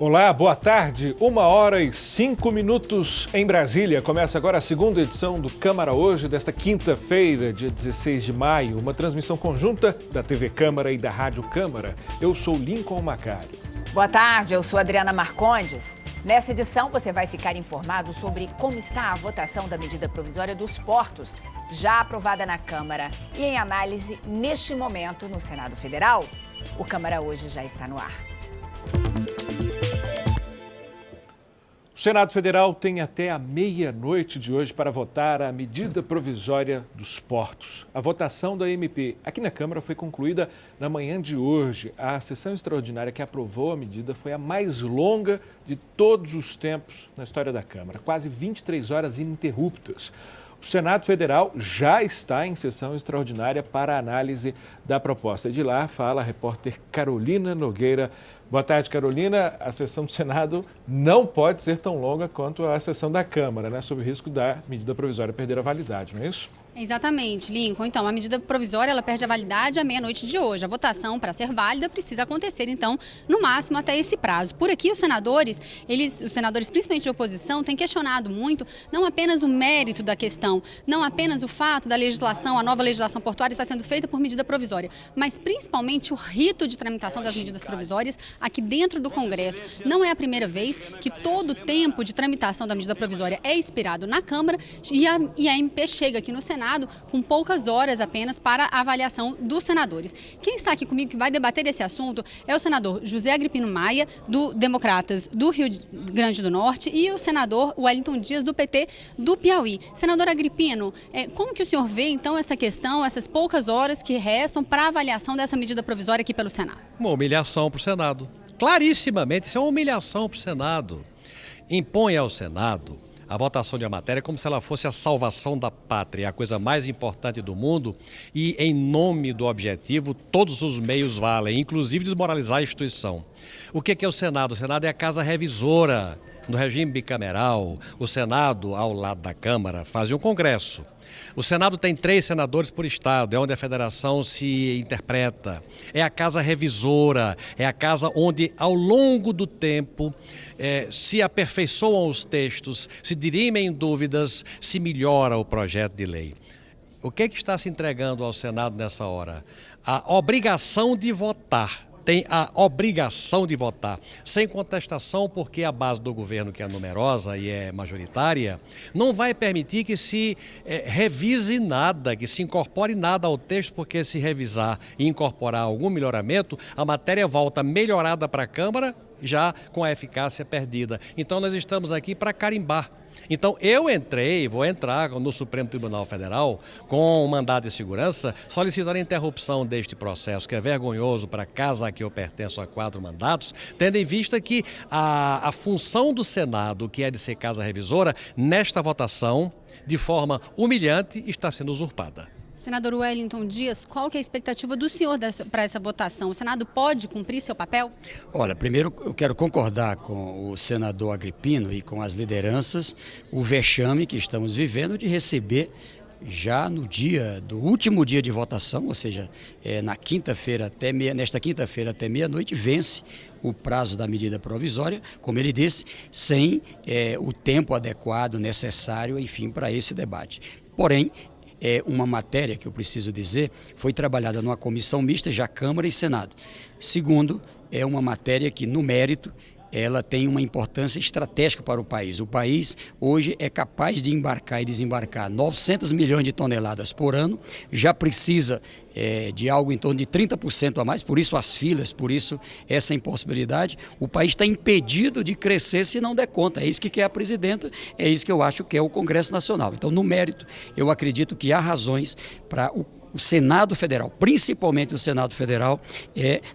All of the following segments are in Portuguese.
Olá, boa tarde. 1h05 em Brasília. Começa agora a segunda edição do Câmara Hoje, desta quinta-feira, dia 16 de maio. Uma transmissão conjunta da TV Câmara e da Rádio Câmara. Eu sou Lincoln Macário. Boa tarde, eu sou Adriana Marcondes. Nessa edição você vai ficar informado sobre como está a votação da medida provisória dos portos, já aprovada na Câmara e em análise neste momento no Senado Federal. O Câmara Hoje já está no ar. O Senado Federal tem até a meia-noite de hoje para votar a medida provisória dos portos. A votação da MP aqui na Câmara foi concluída na manhã de hoje. A sessão extraordinária que aprovou a medida foi a mais longa de todos os tempos na história da Câmara, quase 23 horas ininterruptas. O Senado Federal já está em sessão extraordinária para a análise da proposta. De lá fala a repórter Carolina Nogueira. Boa tarde, Carolina. A sessão do Senado não pode ser tão longa quanto a sessão da Câmara, né? Sob o risco da medida provisória perder a validade, não é isso? Exatamente, Lincoln. Então, a medida provisória ela perde a validade à meia-noite de hoje. A votação, para ser válida, precisa acontecer, então, no máximo até esse prazo. Por aqui, os senadores, principalmente de oposição, têm questionado muito não apenas o mérito da questão, não apenas o fato da legislação, a nova legislação portuária está sendo feita por medida provisória, mas principalmente o rito de tramitação das medidas provisórias aqui dentro do Congresso. Não é a primeira vez que todo o tempo de tramitação da medida provisória é expirado na Câmara e a MP chega aqui no Senado com poucas horas apenas para a avaliação dos senadores. Quem está aqui comigo que vai debater esse assunto é o senador José Agripino Maia, do Democratas do Rio Grande do Norte, e o senador Wellington Dias, do PT do Piauí. Senador Agripino, como que o senhor vê então essa questão, essas poucas horas que restam para a avaliação dessa medida provisória aqui pelo Senado? Uma humilhação para o Senado. Clarissimamente, isso é uma humilhação para o Senado. Impõe ao Senado a votação de uma matéria como se ela fosse a salvação da pátria, a coisa mais importante do mundo, e em nome do objetivo todos os meios valem, inclusive desmoralizar a instituição. O que é o Senado? O Senado é a casa revisora do regime bicameral. O Senado, ao lado da Câmara, faz um Congresso. O Senado tem 3 senadores por estado, é onde a federação se interpreta. É a casa revisora, é a casa onde, ao longo do tempo, se aperfeiçoam os textos, se dirimem dúvidas, se melhora o projeto de lei. O que está se entregando ao Senado nessa hora? A obrigação de votar. Tem a obrigação de votar, sem contestação, porque a base do governo, que é numerosa e é majoritária, não vai permitir que se revise nada, que se incorpore nada ao texto, porque se revisar e incorporar algum melhoramento, a matéria volta melhorada para a Câmara, já com a eficácia perdida. Então nós estamos aqui para carimbar. Então vou entrar no Supremo Tribunal Federal com um mandado de segurança solicitando a interrupção deste processo, que é vergonhoso para a casa a que eu pertenço há 4 mandatos, tendo em vista que a função do Senado, que é de ser casa revisora, nesta votação, de forma humilhante, está sendo usurpada. Senador Wellington Dias, qual que é a expectativa do senhor para essa votação? O Senado pode cumprir seu papel? Olha, primeiro eu quero concordar com o senador Agripino e com as lideranças o vexame que estamos vivendo de receber já no último dia de votação, ou seja, nesta quinta-feira até meia-noite, vence o prazo da medida provisória, como ele disse, sem o tempo adequado, necessário, enfim, para esse debate. Porém, uma matéria que eu preciso dizer, foi trabalhada numa comissão mista, já Câmara e Senado. Segundo, é uma matéria que, no mérito, ela tem uma importância estratégica para o país. O país hoje é capaz de embarcar e desembarcar 900 milhões de toneladas por ano, já precisa de algo em torno de 30% a mais, por isso as filas, por isso essa impossibilidade. O país está impedido de crescer se não der conta. É isso que quer a presidenta, é isso que eu acho que é o Congresso Nacional. Então, no mérito, eu acredito que há razões para o Senado Federal, principalmente o Senado Federal,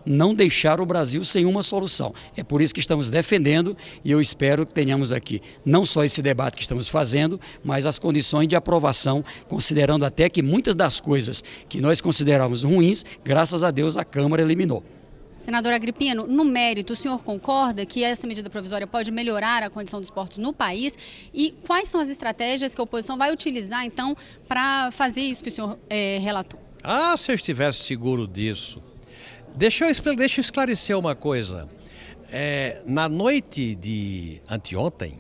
não deixar o Brasil sem uma solução. É por isso que estamos defendendo e eu espero que tenhamos aqui não só esse debate que estamos fazendo, mas as condições de aprovação, considerando até que muitas das coisas que nós considerávamos ruins, graças a Deus a Câmara eliminou. Senador Agripino, no mérito, o senhor concorda que essa medida provisória pode melhorar a condição dos portos no país? E quais são as estratégias que a oposição vai utilizar, então, para fazer isso que o senhor relatou? Se eu estivesse seguro disso. Deixa eu esclarecer uma coisa. Na noite de anteontem,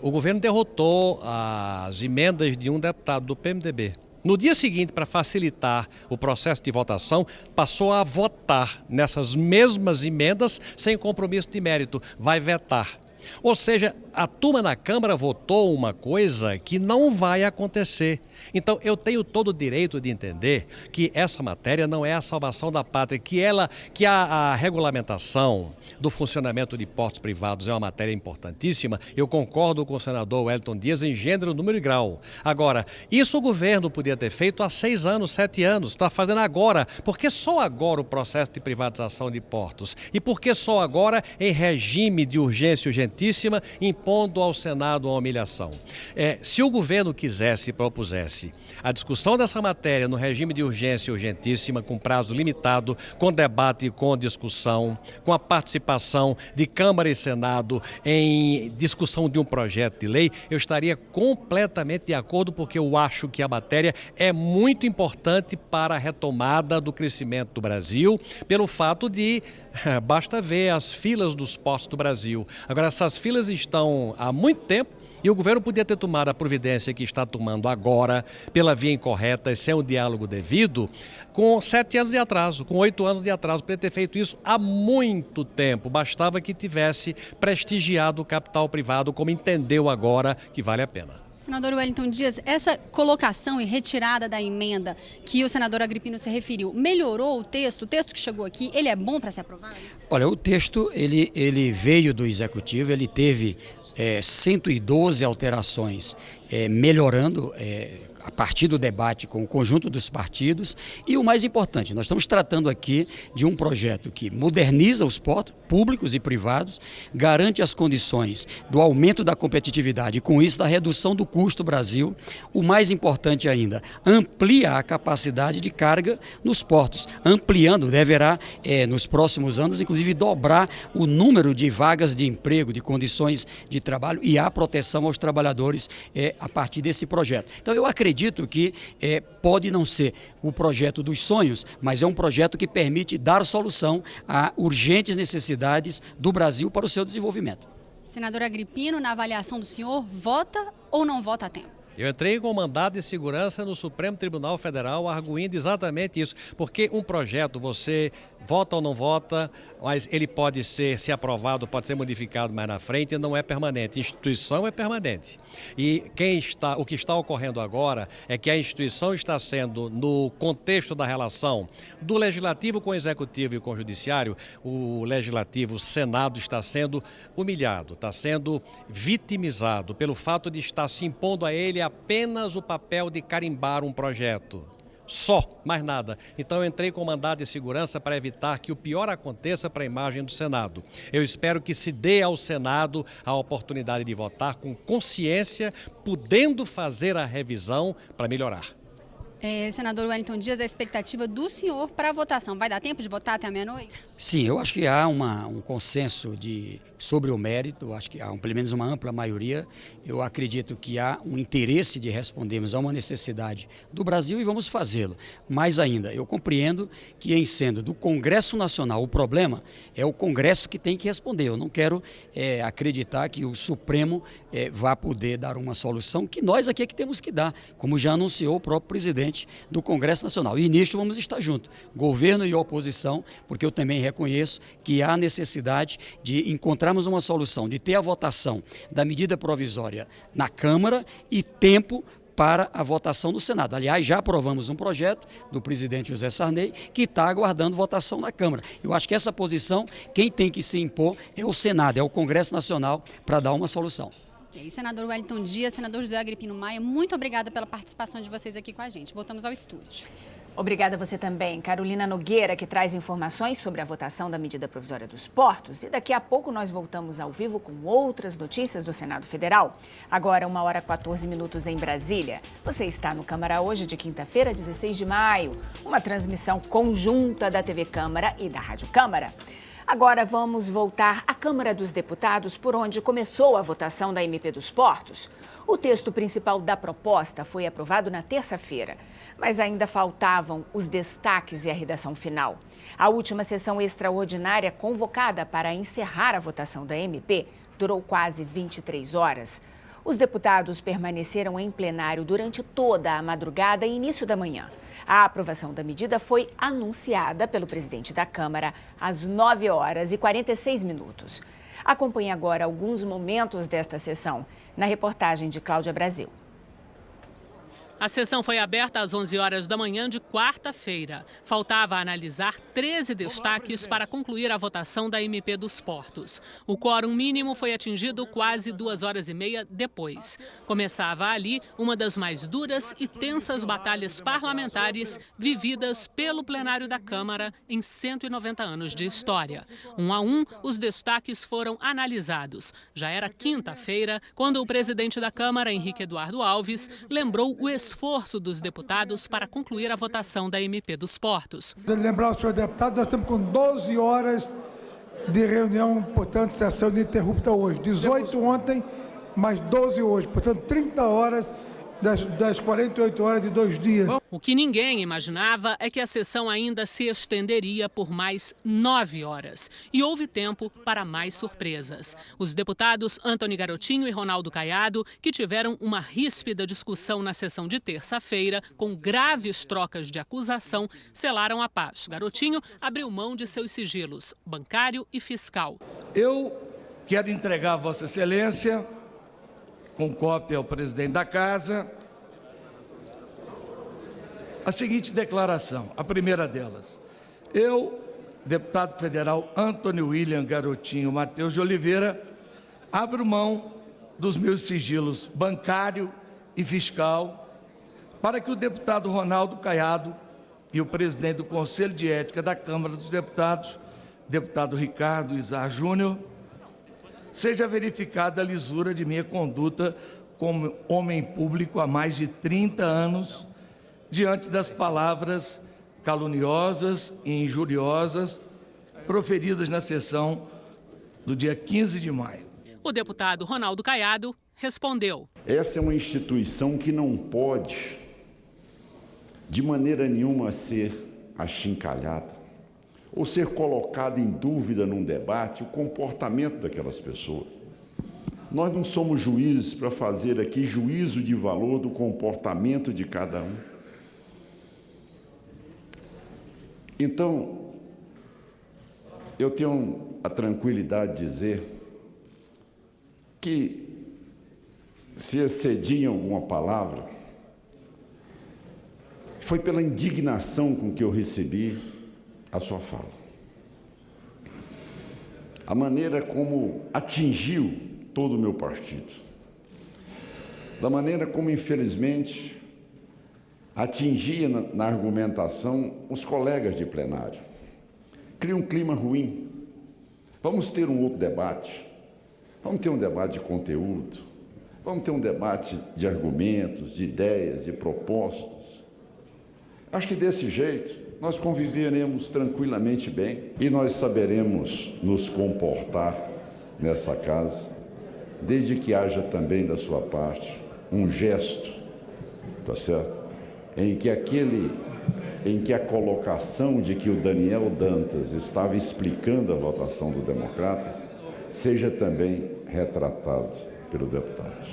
o governo derrotou as emendas de um deputado do PMDB. No dia seguinte, para facilitar o processo de votação, passou a votar nessas mesmas emendas sem compromisso de mérito. Vai vetar. Ou seja, a turma na Câmara votou uma coisa que não vai acontecer. Então, eu tenho todo o direito de entender que essa matéria não é a salvação da pátria, que a regulamentação do funcionamento de portos privados é uma matéria importantíssima. Eu concordo com o senador Wellington Dias em gênero, número e grau. Agora, isso o governo podia ter feito há 6 anos, 7 anos, está fazendo agora. Por que só agora o processo de privatização de portos? E por que só agora em regime de urgência urgentíssima, impondo ao Senado uma humilhação? Se o governo quisesse e propusesse a discussão dessa matéria no regime de urgência urgentíssima, com prazo limitado, com debate e com discussão, com a participação de Câmara e Senado em discussão de um projeto de lei, eu estaria completamente de acordo, porque eu acho que a matéria é muito importante para a retomada do crescimento do Brasil, pelo fato de, basta ver as filas dos portos do Brasil. Agora, essas filas estão há muito tempo, e o governo podia ter tomado a providência que está tomando agora, pela via incorreta e sem o diálogo devido, com 7 anos de atraso, com 8 anos de atraso. Podia ter feito isso há muito tempo. Bastava que tivesse prestigiado o capital privado, como entendeu agora que vale a pena. Senador Wellington Dias, essa colocação e retirada da emenda que o senador Agripino se referiu, melhorou o texto? O texto que chegou aqui, ele é bom para ser aprovado? Olha, o texto, ele veio do Executivo, ele teve 112 alterações, melhorando a partir do debate com o conjunto dos partidos. E o mais importante, nós estamos tratando aqui de um projeto que moderniza os portos públicos e privados, garante as condições do aumento da competitividade e, com isso, da redução do custo do Brasil. O mais importante ainda, amplia a capacidade de carga nos portos, ampliando, deverá, nos próximos anos, inclusive, dobrar o número de vagas de emprego, de condições de trabalho e a proteção aos trabalhadores a partir desse projeto. Então, eu acredito que pode não ser o projeto dos sonhos, mas é um projeto que permite dar solução a urgentes necessidades do Brasil para o seu desenvolvimento. Senador Agripino, na avaliação do senhor, vota ou não vota a tempo? Eu entrei com mandado de segurança no Supremo Tribunal Federal arguindo exatamente isso, porque um projeto você vota ou não vota, mas ele pode ser, se aprovado, pode ser modificado mais na frente e não é permanente. A instituição é permanente. E o que está ocorrendo agora é que a instituição está sendo, no contexto da relação do Legislativo com o Executivo e com o Judiciário, o Legislativo, o Senado, está sendo humilhado, está sendo vitimizado pelo fato de estar se impondo a ele apenas o papel de carimbar um projeto. Só, mais nada. Então eu entrei com mandado de segurança para evitar que o pior aconteça para a imagem do Senado. Eu espero que se dê ao Senado a oportunidade de votar com consciência, podendo fazer a revisão para melhorar. Senador Wellington Dias, a expectativa do senhor para a votação, vai dar tempo de votar até a meia-noite? Sim, eu acho que há um consenso sobre o mérito, acho que há pelo menos uma ampla maioria. Eu acredito que há um interesse de respondermos a uma necessidade do Brasil e vamos fazê-lo. Mais ainda, eu compreendo que, em sendo do Congresso Nacional, o problema é o Congresso que tem que responder. Eu não quero acreditar que o Supremo vá poder dar uma solução que nós aqui é que temos que dar, como já anunciou o próprio presidente do Congresso Nacional. E nisto vamos estar juntos, governo e oposição, porque eu também reconheço que há necessidade de encontrarmos uma solução, de ter a votação da medida provisória na Câmara e tempo para a votação do Senado. Aliás, já aprovamos um projeto do presidente José Sarney que está aguardando votação na Câmara. Eu acho que essa posição, quem tem que se impor é o Senado, é o Congresso Nacional, para dar uma solução. Senador Wellington Dias, senador José Agripino Maia, muito obrigada pela participação de vocês aqui com a gente. Voltamos ao estúdio. Obrigada a você também, Carolina Nogueira, que traz informações sobre a votação da medida provisória dos portos. E daqui a pouco nós voltamos ao vivo com outras notícias do Senado Federal. Agora, 1h14 em Brasília. Você está no Câmara hoje, de quinta-feira, 16 de maio. Uma transmissão conjunta da TV Câmara e da Rádio Câmara. Agora vamos voltar à Câmara dos Deputados, por onde começou a votação da MP dos Portos. O texto principal da proposta foi aprovado na terça-feira, mas ainda faltavam os destaques e a redação final. A última sessão extraordinária convocada para encerrar a votação da MP durou quase 23 horas. Os deputados permaneceram em plenário durante toda a madrugada e início da manhã. A aprovação da medida foi anunciada pelo presidente da Câmara às 9h46. Acompanhe agora alguns momentos desta sessão, na reportagem de Cláudia Brasil. A sessão foi aberta às 11 horas da manhã de quarta-feira. Faltava analisar 13 destaques para concluir a votação da MP dos Portos. O quórum mínimo foi atingido quase 2h30 depois. Começava ali uma das mais duras e tensas batalhas parlamentares vividas pelo plenário da Câmara em 190 anos de história. Um a um, os destaques foram analisados. Já era quinta-feira, quando o presidente da Câmara, Henrique Eduardo Alves, lembrou o esforço dos deputados para concluir a votação da MP dos Portos. Lembrar ao senhor deputado, nós estamos com 12 horas de reunião, portanto, sessão ininterrupta hoje. 18 ontem, mais 12 hoje. Portanto, 30 horas das 48 horas de 2 dias. O que ninguém imaginava é que a sessão ainda se estenderia por mais 9 horas. E houve tempo para mais surpresas. Os deputados Antony Garotinho e Ronaldo Caiado, que tiveram uma ríspida discussão na sessão de terça-feira, com graves trocas de acusação, selaram a paz. Garotinho abriu mão de seus sigilos, bancário e fiscal. Eu quero entregar a Vossa Excelência, com cópia ao presidente da Casa, a seguinte declaração, a primeira delas. Eu, deputado federal Antony William Garotinho Mateus de Oliveira, abro mão dos meus sigilos bancário e fiscal para que o deputado Ronaldo Caiado e o presidente do Conselho de Ética da Câmara dos Deputados, deputado Ricardo Izar Júnior, seja verificada a lisura de minha conduta como homem público há mais de 30 anos, diante das palavras caluniosas e injuriosas proferidas na sessão do dia 15 de maio. O deputado Ronaldo Caiado respondeu. Essa é uma instituição que não pode, de maneira nenhuma, ser achincalhada ou ser colocado em dúvida num debate o comportamento daquelas pessoas. Nós não somos juízes para fazer aqui juízo de valor do comportamento de cada um. Então, eu tenho a tranquilidade de dizer que, se excedi em alguma palavra, foi pela indignação com que eu recebi a sua fala. A maneira como atingiu todo o meu partido. Da maneira como, infelizmente, atingia na argumentação os colegas de plenário. Cria um clima ruim. Vamos ter um outro debate. Vamos ter um debate de conteúdo. Vamos ter um debate de argumentos, de ideias, de propostas. Acho que desse jeito nós conviveremos tranquilamente bem e nós saberemos nos comportar nessa casa, desde que haja também da sua parte um gesto, tá certo? Em que a colocação de que o Daniel Dantas estava explicando a votação do Democratas seja também retratado pelo deputado.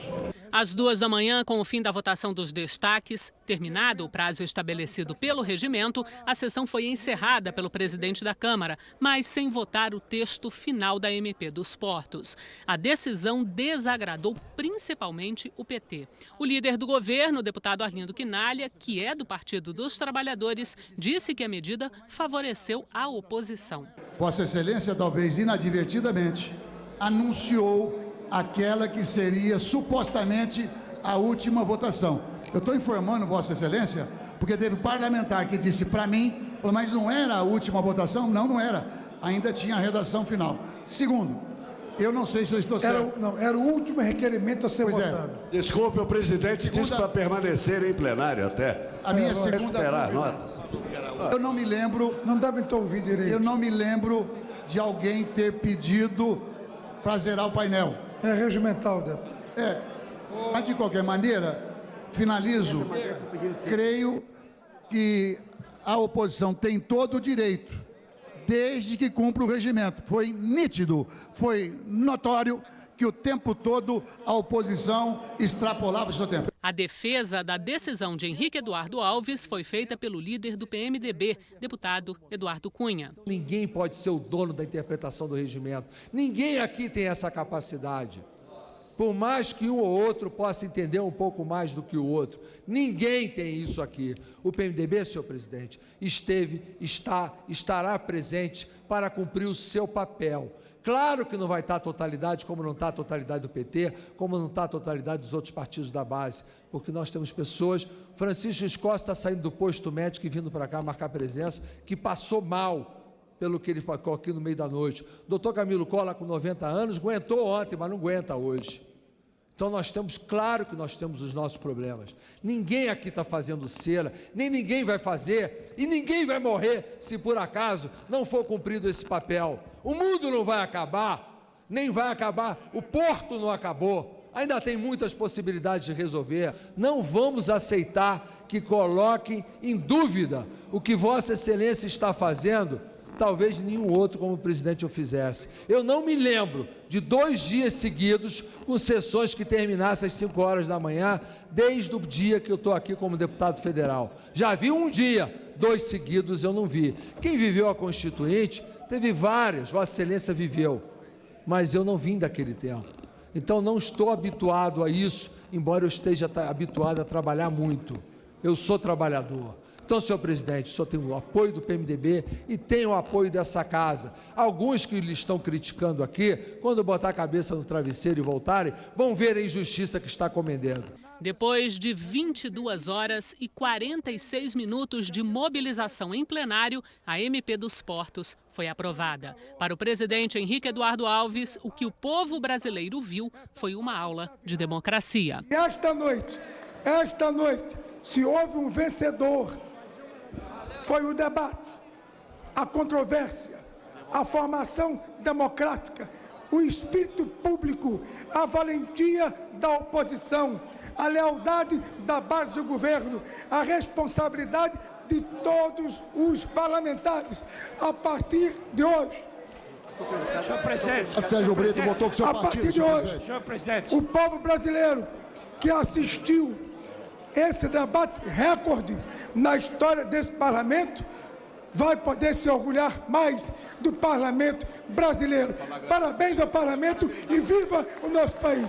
Às 2 da manhã, com o fim da votação dos destaques, terminado o prazo estabelecido pelo regimento, a sessão foi encerrada pelo presidente da Câmara, mas sem votar o texto final da MP dos Portos. A decisão desagradou principalmente o PT. O líder do governo, o deputado Arlindo Quinalha, que é do Partido dos Trabalhadores, disse que a medida favoreceu a oposição. Vossa Excelência, talvez inadvertidamente, anunciou aquela que seria supostamente a última votação. Eu estou informando Vossa Excelência porque teve parlamentar que disse para mim, mas não era a última votação? Não, não era. Ainda tinha a redação final. Segundo, eu não sei se eu estou certo. Era o último requerimento a ser votado. Desculpe, o presidente disse para permanecer em plenário até. A minha segunda recuperar as notas. Eu não me lembro. Não dava então ouvir direito. Eu não me lembro de alguém ter pedido para zerar o painel. É regimental, deputado. Mas, de qualquer maneira, finalizo. Creio que a oposição tem todo o direito, desde que cumpra o regimento. Foi nítido, foi notório que o tempo todo a oposição extrapolava o seu tempo. A defesa da decisão de Henrique Eduardo Alves foi feita pelo líder do PMDB, deputado Eduardo Cunha. Ninguém pode ser o dono da interpretação do regimento. Ninguém aqui tem essa capacidade. Por mais que um ou outro possa entender um pouco mais do que o outro, ninguém tem isso aqui. O PMDB, senhor presidente, estará presente para cumprir o seu papel. Claro que não vai estar a totalidade, como não está a totalidade do PT, como não está a totalidade dos outros partidos da base, porque nós temos pessoas, Francisco Costa está saindo do posto médico e vindo para cá marcar presença, que passou mal pelo que ele ficou aqui no meio da noite. Doutor Camilo Collor, com 90 anos, aguentou ontem, mas não aguenta hoje. Então nós temos, claro que nós temos os nossos problemas. Ninguém aqui está fazendo cera, nem ninguém vai fazer, e ninguém vai morrer se por acaso não for cumprido esse papel. O mundo não vai acabar, nem vai acabar, o porto não acabou, ainda tem muitas possibilidades de resolver. Não vamos aceitar que coloquem em dúvida o que Vossa Excelência está fazendo. Talvez nenhum outro como presidente o fizesse. Eu não me lembro de 2 dias seguidos com sessões que terminassem às 5 horas da manhã, desde o dia que eu estou aqui como deputado federal. Já vi um dia, 2 seguidos eu não vi. Quem viveu a Constituinte, teve várias, Vossa Excelência viveu, mas eu não vim daquele tempo. Então não estou habituado a isso, embora eu esteja habituado a trabalhar muito. Eu sou trabalhador. Então, senhor presidente, o senhor tem o apoio do PMDB e tem o apoio dessa casa. Alguns que lhe estão criticando aqui, quando botar a cabeça no travesseiro e voltarem, vão ver a injustiça que está cometendo. Depois de 22 horas e 46 minutos de mobilização em plenário, a MP dos Portos foi aprovada. Para o presidente Henrique Eduardo Alves, o que o povo brasileiro viu foi uma aula de democracia. Esta noite, se houve um vencedor, foi o debate, a controvérsia, a formação democrática, o espírito público, a valentia da oposição, a lealdade da base do governo, a responsabilidade de todos os parlamentares. A partir de hoje, senhor presidente, Sérgio Brito votou com seu a partido, partir de hoje, senhor presidente. o povo brasileiro que assistiu esse debate recorde na história desse parlamento vai poder se orgulhar mais do parlamento brasileiro. Parabéns ao parlamento e viva o nosso país.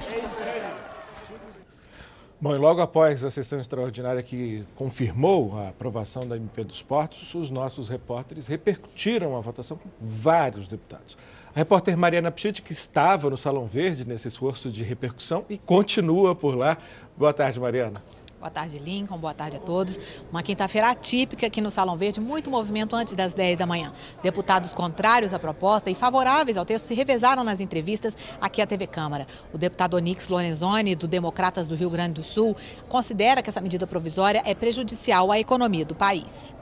Bom, e logo após a sessão extraordinária que confirmou a aprovação da MP dos Portos, os nossos repórteres repercutiram a votação com vários deputados. A repórter Mariana Pchit, que estava no Salão Verde nesse esforço de repercussão e continua por lá. Boa tarde, Mariana. Boa tarde, Lincoln. Boa tarde a todos. Uma quinta-feira atípica aqui no Salão Verde, muito movimento antes das 10 da manhã. Deputados contrários à proposta e favoráveis ao texto se revezaram nas entrevistas aqui à TV Câmara. O deputado Onyx Lorenzoni, do Democratas do Rio Grande do Sul, considera que essa medida provisória é prejudicial à economia do país.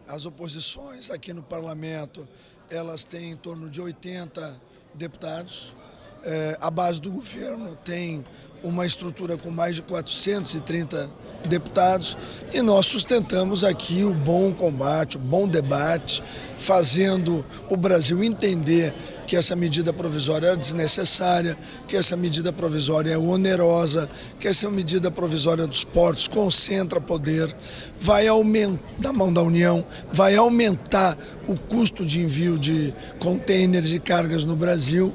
As oposições aqui no parlamento, elas têm em torno de 80 deputados. A base do governo tem uma estrutura com mais de 430 deputados e nós sustentamos aqui o bom combate, o bom debate, fazendo o Brasil entender que essa medida provisória é desnecessária, que essa medida provisória é onerosa, que essa medida provisória dos portos concentra poder, vai aumentar, da mão da União, vai aumentar o custo de envio de contêineres e cargas no Brasil.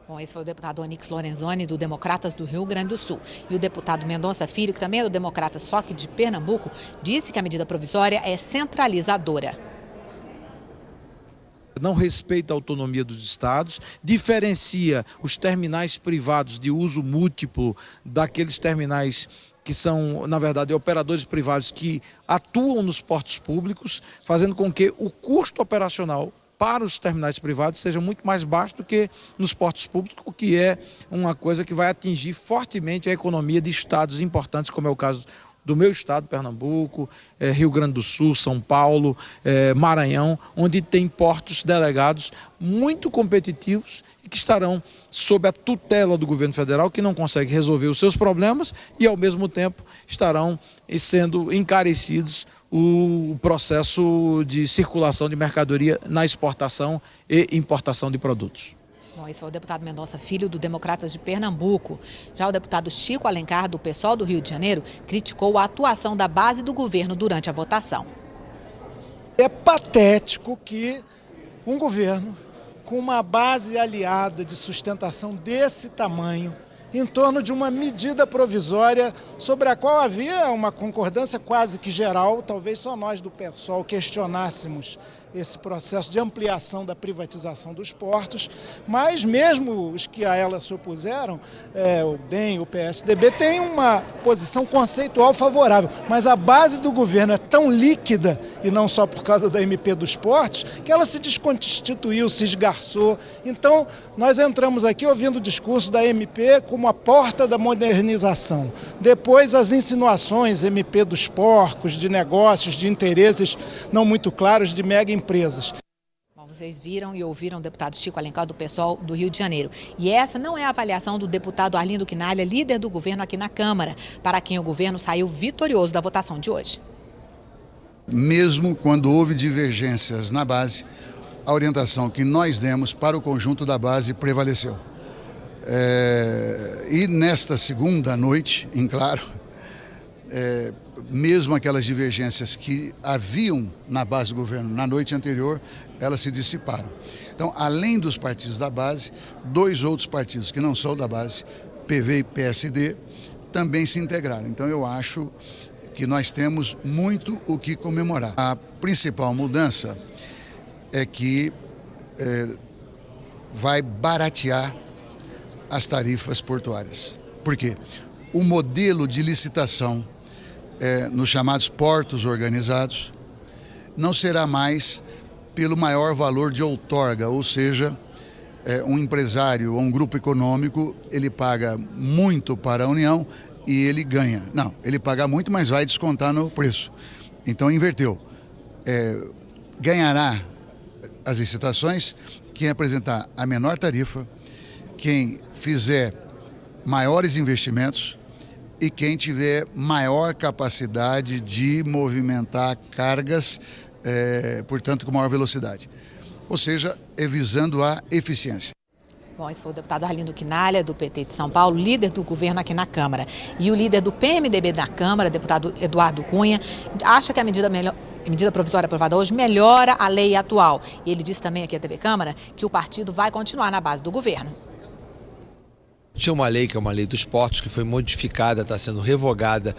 Bom, esse foi o deputado Onyx Lorenzoni, do Democratas do Rio Grande do Sul. E o deputado Mendonça Filho, que também é do Democratas, só que de Pernambuco, disse que a medida provisória é centralizadora. Não respeita a autonomia dos estados, diferencia os terminais privados de uso múltiplo daqueles terminais que são, na verdade, operadores privados que atuam nos portos públicos, fazendo com que o custo operacional para os terminais privados seja muito mais baixo do que nos portos públicos, o que é uma coisa que vai atingir fortemente a economia de estados importantes, como é o caso do meu estado, Pernambuco, Rio Grande do Sul, São Paulo, Maranhão, onde tem portos delegados muito competitivos e que estarão sob a tutela do governo federal, que não consegue resolver os seus problemas e, ao mesmo tempo, estarão sendo encarecidos o processo de circulação de mercadoria na exportação e importação de produtos. Bom, esse foi o deputado Mendonça Filho, do Democratas de Pernambuco. Já o deputado Chico Alencar, do PSOL do Rio de Janeiro, criticou a atuação da base do governo durante a votação. É patético que um governo com uma base aliada de sustentação desse tamanho, em torno de uma medida provisória sobre a qual havia uma concordância quase que geral, talvez só nós do PSOL questionássemos esse processo de ampliação da privatização dos portos, mas mesmo os que a ela se opuseram, o DEM, o PSDB, têm uma posição conceitual favorável, mas a base do governo é tão líquida, e não só por causa da MP dos portos, que ela se desconstituiu, se esgarçou. Então, nós entramos aqui ouvindo o discurso da MP como a porta da modernização. Depois, as insinuações, MP dos porcos, de negócios, de interesses não muito claros, de mega empresas. Bom, vocês viram e ouviram o deputado Chico Alencar, do PSOL do Rio de Janeiro. E essa não é a avaliação do deputado Arlindo Quinalha, líder do governo aqui na Câmara, para quem o governo saiu vitorioso da votação de hoje. Mesmo quando houve divergências na base, a orientação que nós demos para o conjunto da base prevaleceu. E nesta segunda noite, em claro, mesmo aquelas divergências que haviam na base do governo na noite anterior, elas se dissiparam. Então, além dos partidos da base, dois outros partidos que não são da base, PV e PSD, também se integraram. Então, eu acho que nós temos muito o que comemorar. A principal mudança é que vai baratear as tarifas portuárias. Por quê? O modelo de licitação nos chamados portos organizados não será mais pelo maior valor de outorga, ou seja, um empresário ou um grupo econômico, ele paga muito para a União e ele ganha. Não, ele paga muito, mas vai descontar no preço. Então inverteu. Ganhará as licitações quem apresentar a menor tarifa, quem fizer maiores investimentos e quem tiver maior capacidade de movimentar cargas, portanto, com maior velocidade. Ou seja, visando a eficiência. Bom, esse foi o deputado Arlindo Quinalha, do PT de São Paulo, líder do governo aqui na Câmara. E o líder do PMDB na Câmara, deputado Eduardo Cunha, acha que a medida provisória aprovada hoje melhora a lei atual. E ele disse também aqui à TV Câmara que o partido vai continuar na base do governo. Tinha uma lei, que é uma lei dos portos, que foi modificada, está sendo revogada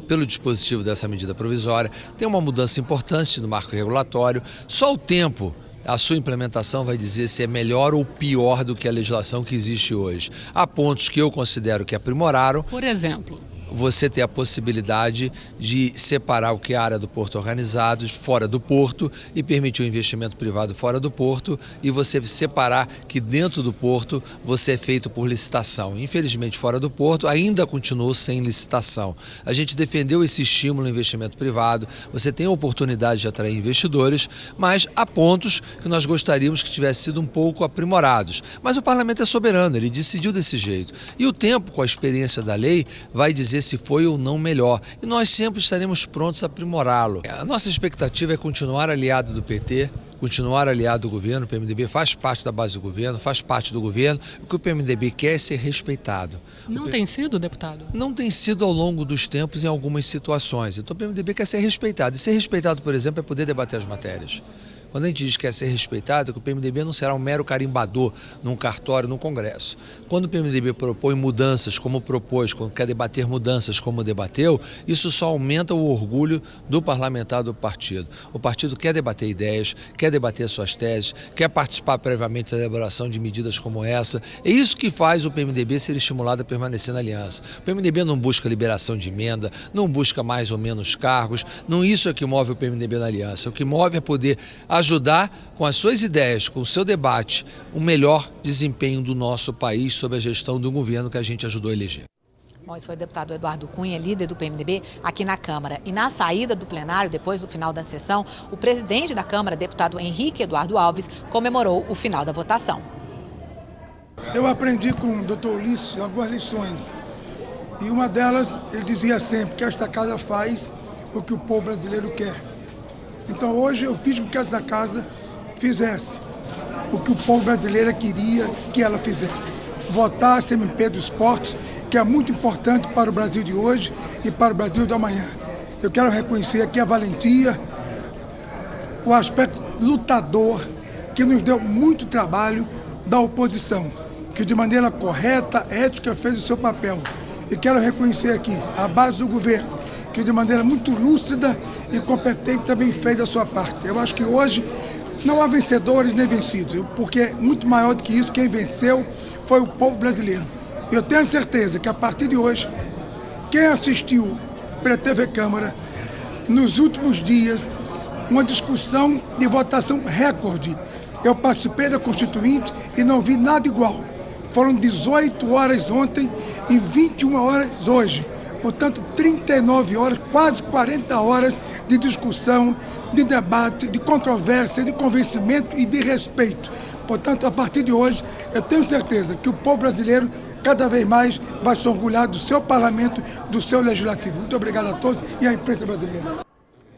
pelo dispositivo dessa medida provisória. Tem uma mudança importante no marco regulatório. Só o tempo, a sua implementação vai dizer se é melhor ou pior do que a legislação que existe hoje. Há pontos que eu considero que aprimoraram. Por exemplo? Você ter a possibilidade de separar o que é a área do porto organizado fora do porto e permitir o investimento privado fora do porto, e você separar que dentro do porto você é feito por licitação. Infelizmente, fora do porto ainda continuou sem licitação. A gente defendeu esse estímulo ao investimento privado, você tem a oportunidade de atrair investidores, mas há pontos que nós gostaríamos que tivessem sido um pouco aprimorados. Mas o parlamento é soberano, ele decidiu desse jeito. E o tempo, com a experiência da lei, vai dizer se foi ou não melhor. E nós sempre estaremos prontos a aprimorá-lo. A nossa expectativa é continuar aliado do PT, continuar aliado do governo. O PMDB faz parte da base do governo, faz parte do governo. O que o PMDB quer é ser respeitado. Não tem sido, deputado? Não tem sido ao longo dos tempos em algumas situações. Então o PMDB quer ser respeitado. E ser respeitado, por exemplo, é poder debater as matérias. Quando a gente diz que quer ser respeitado, que o PMDB não será um mero carimbador num cartório, num Congresso. Quando o PMDB propõe mudanças, como propôs, quando quer debater mudanças, como debateu, isso só aumenta o orgulho do parlamentar do partido. O partido quer debater ideias, quer debater suas teses, quer participar previamente da elaboração de medidas como essa. É isso que faz o PMDB ser estimulado a permanecer na aliança. O PMDB não busca liberação de emenda, não busca mais ou menos cargos, não isso é que move o PMDB na aliança. O que move é poder ajudar com as suas ideias, com o seu debate, o melhor desempenho do nosso país sob a gestão do governo que a gente ajudou a eleger. Bom, esse foi o deputado Eduardo Cunha, líder do PMDB, aqui na Câmara. E na saída do plenário, depois do final da sessão, o presidente da Câmara, deputado Henrique Eduardo Alves, comemorou o final da votação. Eu aprendi com o doutor Ulisses algumas lições. E uma delas, ele dizia sempre que esta casa faz o que o povo brasileiro quer. Então hoje eu fiz com que essa casa fizesse o que o povo brasileiro queria que ela fizesse. Votar a MP dos Portos, que é muito importante para o Brasil de hoje e para o Brasil do amanhã. Eu quero reconhecer aqui a valentia, o aspecto lutador, que nos deu muito trabalho da oposição, que de maneira correta, ética, fez o seu papel. E quero reconhecer aqui a base do governo, que de maneira muito lúcida e competente também fez a sua parte. Eu acho que hoje não há vencedores nem vencidos, porque muito maior do que isso, quem venceu foi o povo brasileiro. Eu tenho certeza que a partir de hoje, quem assistiu pela TV Câmara, nos últimos dias, uma discussão de votação recorde. Eu participei da Constituinte e não vi nada igual. Foram 18 horas ontem e 21 horas hoje. Portanto, 39 horas, quase 40 horas de discussão, de debate, de controvérsia, de convencimento e de respeito. Portanto, a partir de hoje, eu tenho certeza que o povo brasileiro cada vez mais vai se orgulhar do seu parlamento, do seu legislativo. Muito obrigado a todos e à imprensa brasileira.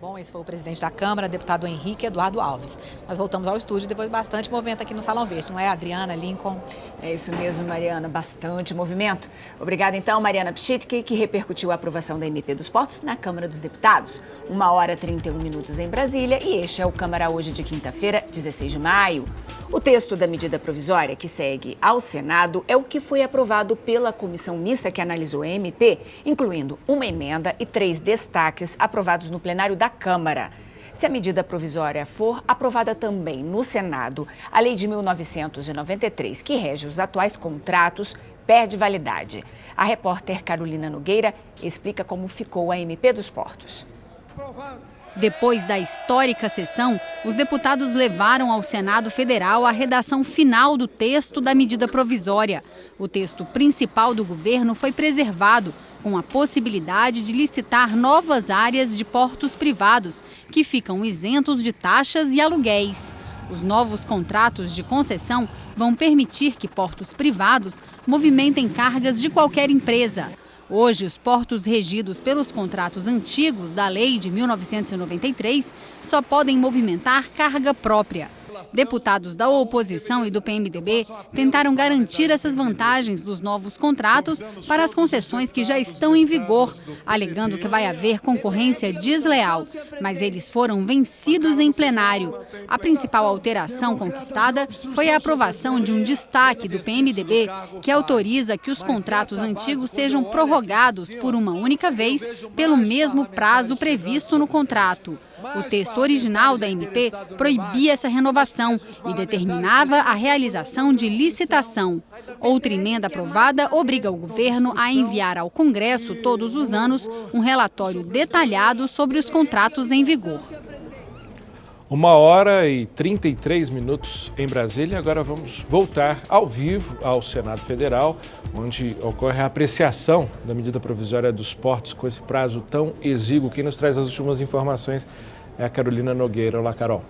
Bom, esse foi o presidente da Câmara, deputado Henrique Eduardo Alves. Nós voltamos ao estúdio depois de bastante movimento aqui no Salão Verde, não é, Adriana, Lincoln? É isso mesmo, Mariana, bastante movimento. Obrigada, então, Mariana Pschitke, que repercutiu a aprovação da MP dos Portos na Câmara dos Deputados. 1h31 em Brasília e este é o Câmara hoje de quinta-feira, 16 de maio. O texto da medida provisória que segue ao Senado é o que foi aprovado pela comissão mista que analisou a MP, incluindo uma emenda e 3 destaques aprovados no plenário da Câmara. Se a medida provisória for aprovada também no Senado, a lei de 1993, que rege os atuais contratos, perde validade. A repórter Carolina Nogueira explica como ficou a MP dos Portos. Depois da histórica sessão, os deputados levaram ao Senado Federal a redação final do texto da medida provisória. O texto principal do governo foi preservado, com a possibilidade de licitar novas áreas de portos privados, que ficam isentos de taxas e aluguéis. Os novos contratos de concessão vão permitir que portos privados movimentem cargas de qualquer empresa. Hoje, os portos regidos pelos contratos antigos da Lei de 1993 só podem movimentar carga própria. Deputados da oposição e do PMDB tentaram garantir essas vantagens dos novos contratos para as concessões que já estão em vigor, alegando que vai haver concorrência desleal. Mas eles foram vencidos em plenário. A principal alteração conquistada foi a aprovação de um destaque do PMDB que autoriza que os contratos antigos sejam prorrogados por uma única vez pelo mesmo prazo previsto no contrato. O texto original da MP proibia essa renovação e determinava a realização de licitação. Outra emenda aprovada obriga o governo a enviar ao Congresso todos os anos um relatório detalhado sobre os contratos em vigor. 1h33 em Brasília. Agora vamos voltar ao vivo ao Senado Federal, onde ocorre a apreciação da medida provisória dos portos com esse prazo tão exíguo. Quem nos traz as últimas informações é a Carolina Nogueira. Olá, Carol.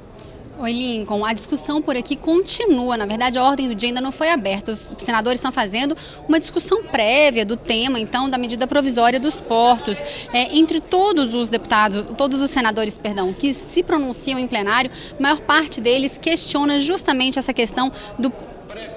Oi, Lincoln. A discussão por aqui continua. Na verdade, a ordem do dia ainda não foi aberta. Os senadores estão fazendo uma discussão prévia do tema, então, da medida provisória dos portos. Entre todos os deputados, todos os senadores, que se pronunciam em plenário, a maior parte deles questiona justamente essa questão do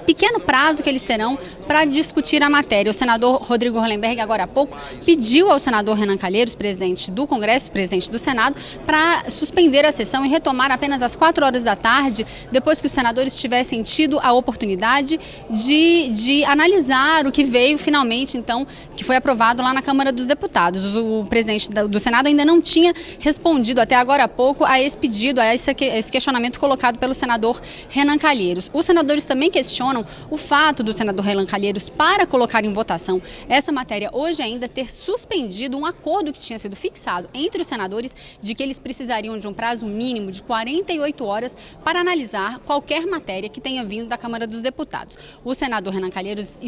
pequeno prazo que eles terão para discutir a matéria. O senador Rodrigo Hollenberg, agora há pouco, pediu ao senador Renan Calheiros, presidente do Congresso, presidente do Senado, para suspender a sessão e retomar apenas às 4 horas da tarde, depois que os senadores tivessem tido a oportunidade de analisar o que veio finalmente, então, que foi aprovado lá na Câmara dos Deputados. O presidente do Senado ainda não tinha respondido até agora há pouco a esse pedido, a esse questionamento colocado pelo senador Renan Calheiros. Os senadores também questionam questionam o fato do senador Renan Calheiros para colocar em votação essa matéria hoje ainda ter suspendido um acordo que tinha sido fixado entre os senadores de que eles precisariam de um prazo mínimo de 48 horas para analisar qualquer matéria que tenha vindo da Câmara dos Deputados. O senador Renan Calheiros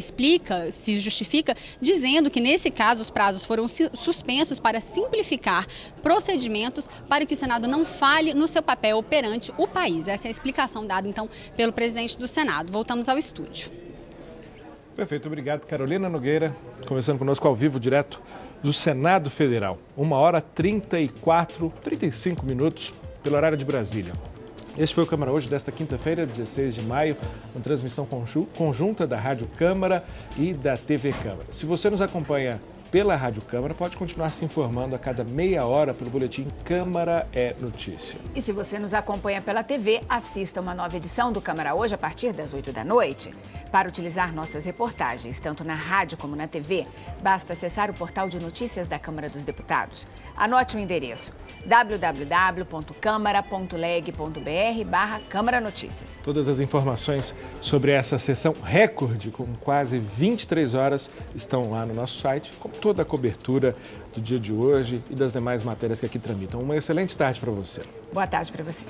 se justifica, dizendo que nesse caso os prazos foram suspensos para simplificar procedimentos para que o Senado não falhe no seu papel perante o país. Essa é a explicação dada, então, pelo presidente do Senado. Voltamos ao estúdio. Perfeito, obrigado. Carolina Nogueira, conversando conosco ao vivo, direto do Senado Federal. 1h35 minutos, pelo horário de Brasília. Este foi o Câmara Hoje desta quinta-feira, 16 de maio, uma transmissão conjunta da Rádio Câmara e da TV Câmara. Se você nos acompanha pela Rádio Câmara, pode continuar se informando a cada meia hora pelo boletim Câmara é Notícia. E se você nos acompanha pela TV, assista uma nova edição do Câmara Hoje a partir das 8 da noite. Para utilizar nossas reportagens, tanto na rádio como na TV, basta acessar o portal de notícias da Câmara dos Deputados. Anote o endereço www.câmara.leg.br/Câmara Notícias. Todas as informações sobre essa sessão recorde, com quase 23 horas, estão lá no nosso site, com toda a cobertura do dia de hoje e das demais matérias que aqui tramitam. Uma excelente tarde para você. Boa tarde para você.